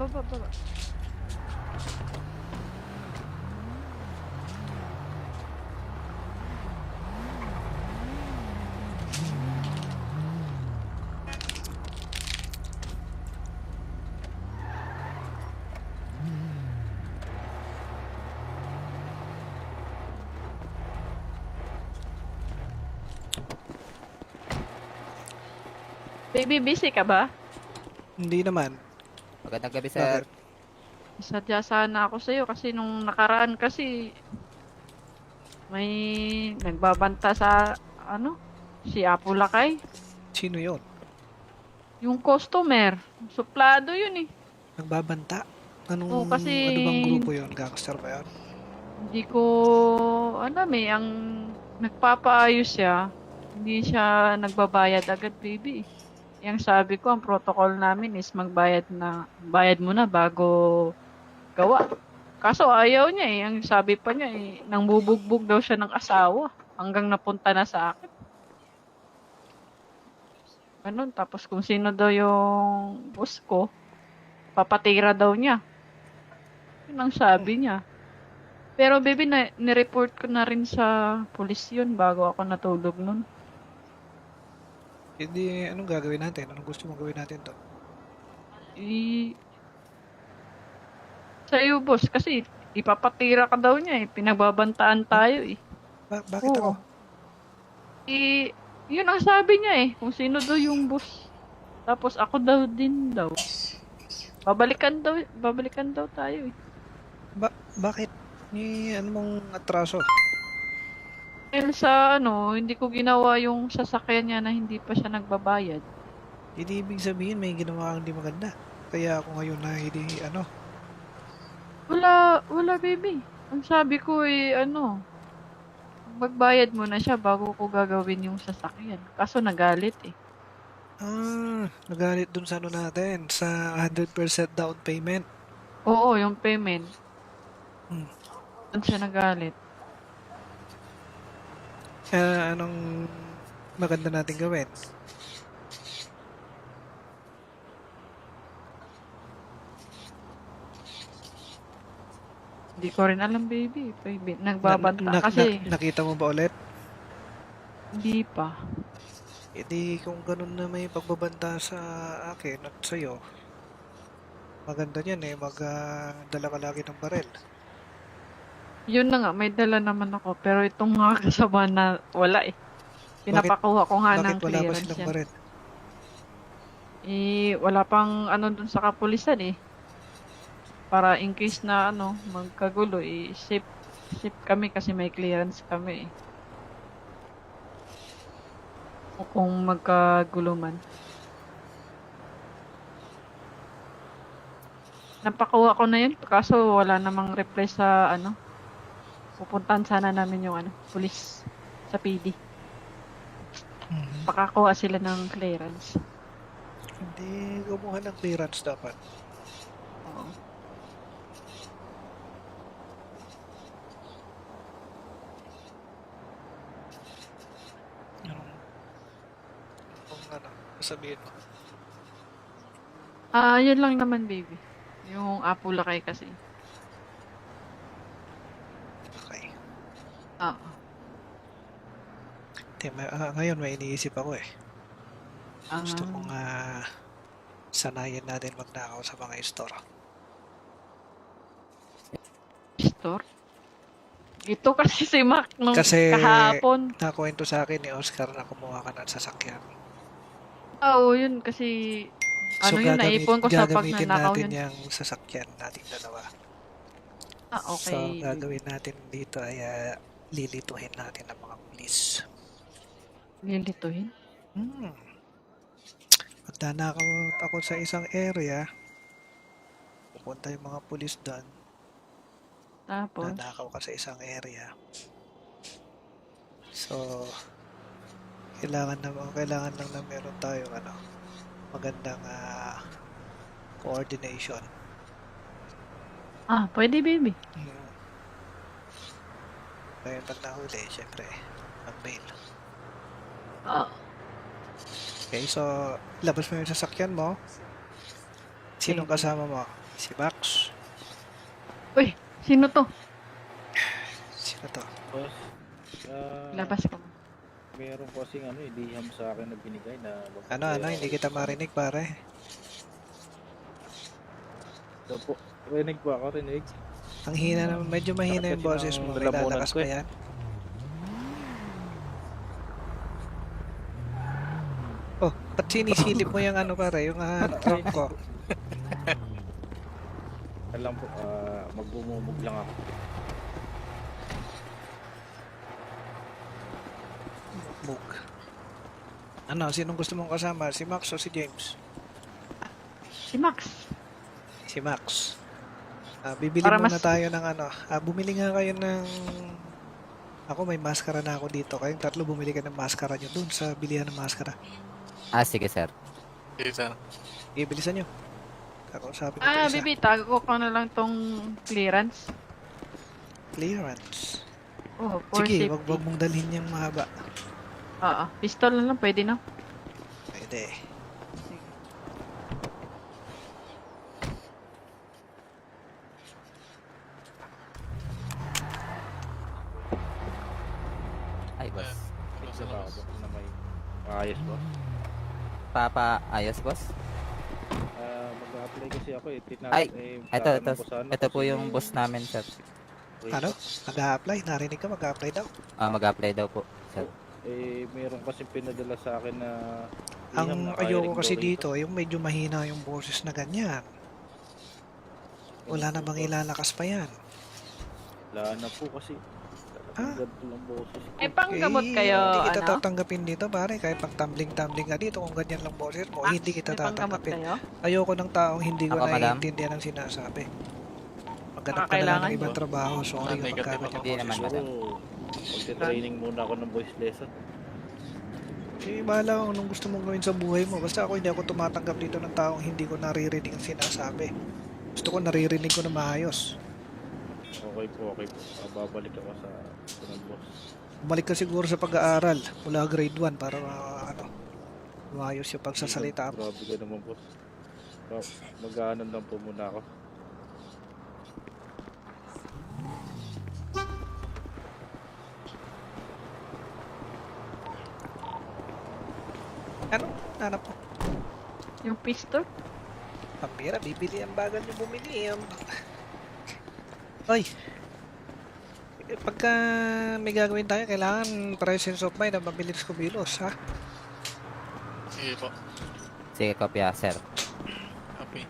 baba, baba. Baby, busy ka ba? Hindi naman. Magandang gabi, sir. Bakit? Sadya sana ako sa'yo kasi nung nakaraan kasi may nagbabanta sa ano, si Apo Lakay. Sino yon? Yung customer, suplado yun eh. Nagbabanta? Anong, Oo, kasi- ano bang grupo yon? Gangster ba yun? Hindi ko alam eh, ang nagpapaayos siya, hindi siya nagbabayad agad, baby. Yang sabi ko, ang protocol namin is bayad muna bago gawa. Kaso ayaw niya eh, ang sabi pa niya eh, nang bubugbog daw siya ng asawa hanggang napunta na sa akin. Ganun, tapos kung sino daw yung boss ko, papatira daw niya. Yun ang sabi niya. Pero baby, nireport ko na rin sa pulis yun bago ako natulog nun. Hindi, anong gagawin natin? Anong gusto mong gawin natin to? Sa'yo, boss, kasi ipapatira ka daw niya eh. Pinagbabantaan tayo eh. Bakit ako? Oo. Yun ang sabi niya eh. Kung sino daw yung boss. Tapos ako daw din daw. Babalikan daw tayo eh. Bakit? Ano mong atraso? Dahil sa hindi ko ginawa yung sasakyan niya na hindi pa siya nagbabayad. Hindi ibig sabihin may ginawa kang hindi maganda. Kaya ako ngayon na hindi, Wala baby. Ang sabi ko eh, magbayad muna siya bago ko gagawin yung sasakyan. Kaso nagalit eh. nagalit dun sa natin, sa 100% down payment. Oo, yung payment. Hmm. Doon siya nagalit. Anong maganda natin gawin? Hindi ko rin alam baby. Nagbabanta kasi. Nakita mo ba ulit? Hindi pa. Hindi kung ganun na may pagbabanta sa akin at sa'yo, maganda niyan eh, magdala ka lagi ng barel. Yun na nga, may dala naman ako. Pero itong mga kasama na wala eh. Pinapakuha ko nga ng Bakit wala ba clearance silang yan. barel? Wala pang dun sa kapulisan eh. Para in case na magkagulo safe kami kasi may clearance kami eh. O kung magkagulo man. Napakuha ko na yun, kaso wala namang reply sa pupuntahan sana namin yung pulis sa PD. Pakakuha sila ng clearance. Hindi kumuha ng clearance dapat. Oo. Sabihin mo. Yun lang naman baby. Yung Apo Lakay kasi. Okay. Oo. Ngayon may iniisip ako eh. Gusto Ah, kong sanayin natin magnakaw sa mga store. store? Ito kasi si Mac nung Kasi kahapon. nakwento sa akin ni Oscar na kumuha ka ng sasakyan. Oo, yun kasi yun, naipon ko sa gagamitin pagnanakaw natin yun. yung sasakyan nating dalawa. So, Okay. gagawin natin dito ay lilituhin natin ang mga pulis. Lilituhin. Magdanakaw ako sa isang area, pupunta yung mga pulis doon, Tapos, nanakaw ka sa isang area. So, kailangan lang na meron tayo magandang coordination. pwede baby. Kaya pag nahuli, syempre, mag-mail. Ah, Okay, so labas mo yung sasakyan mo. Sinong Okay. kasama mo? Si Max. Uy, sino to? Sino to? Boss, Labas ko. meron kasing liham sa akin na binigay na... Ano, hindi kita marinig pare. Ito po, rinig ba ako, rinig? Ang hina naman, medyo mahina yung boses mo. May Lalamunan lalakas ko pa yan. Oh, ba't sinisilip mo yung pare, yung trunk ko? Alam po, magbumumog lang ako. Mug. Ano, sinong gusto mong kasama? Si Max o si James? Si Max. Si Max. Bibili Para muna mas- tayo ng bumili nga kayo ng... Ako may maskara na ako dito. Kayong tatlo bumili ka ng maskara nyo dun sa bilihan ng maskara. Sige sir. Sige, sir. Ibilisan nyo. Kakausapin ko pa isa. Bibi, tago ko na lang tong clearance. Clearance. Oh, for Sige, safety. wag mong dalhin yung mahaba. Oo, pistol na lang, pwede na. Pwede. Ay boss. Ito ba ako na may ayos ba? Ayos boss. Mag-a-apply kasi ako Ay, ito Ito po yung boss namin sir. Ano? Mag-a-apply? Narinig ka mag-a-apply daw? Mag-apply daw po sir. Meron kasi pinadala sa akin na... liham Ang na ayoko hiring kasi Dorito. dito, yung medyo mahina yung boses na ganyan. Wala na bang ilalakas pa yan? Wala na po kasi. Ah? Ganito lang boses ko. Panggamot kayo, Hindi kita ano? tatanggapin dito pare. Kahit pang tumbling-tumbling ka dito kung ganyan lang boses mo, Max, hindi kita may panggamot tatanggapin. kayo? Ayoko ng taong hindi ko Ako, madam? naiintindihan ang sinasabi. Maghanap ka na lang Kailangan ng ibang mo? trabaho. Sorry Negative magkano ako. yung Hindi naman, boses mo. madam. Magte-training muna ako ng voice lesson. Bahala kung anong gusto mong gawin sa buhay mo. Basta ako hindi ako tumatanggap dito ng taong hindi ko naririnig ang sinasabi. Gusto ko naririnig ko na maayos. Okay po. Babalik ako sa sunod boss. Bumalik ka siguro sa pag-aaral mula grade 1 para maayos yung pagsasalita mo. Grabe ka naman boss. Mag-aanon lang po muna ako. Ano? Hanap mo. Yung pistol? Pambira, bibili ang bagal nyo bumili. Ay! Pagka may gagawin tayo, kailangan presence of mind na mabilis kumilos, ha? Sige po. Sige kopya sir. Okay.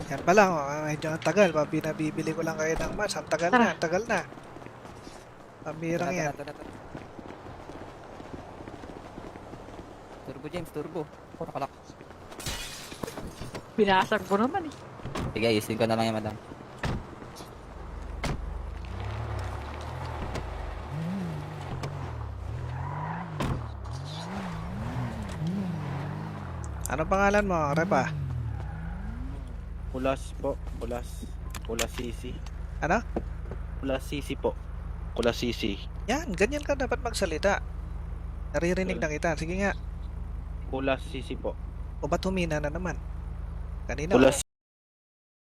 Yan pa lang, medyo ang tagal. Pinabibili ko lang kayo ng mas. Ang tagal Tara. na, ang tagal na. Pambirang yan. Turbo James, turbo. Ako nakalak. Binasag ko naman eh. Sige, ayusin ko na lang yan madam. Ano pangalan mo, Repa? Kulas po. Kulas sisi. Ano? Kulas sisi po. Kulas sisi. Yan, ganyan ka dapat magsalita. Naririnig na kita. Sige nga. Kulas sisi po. O ba't humina na naman? Kanina, Kulas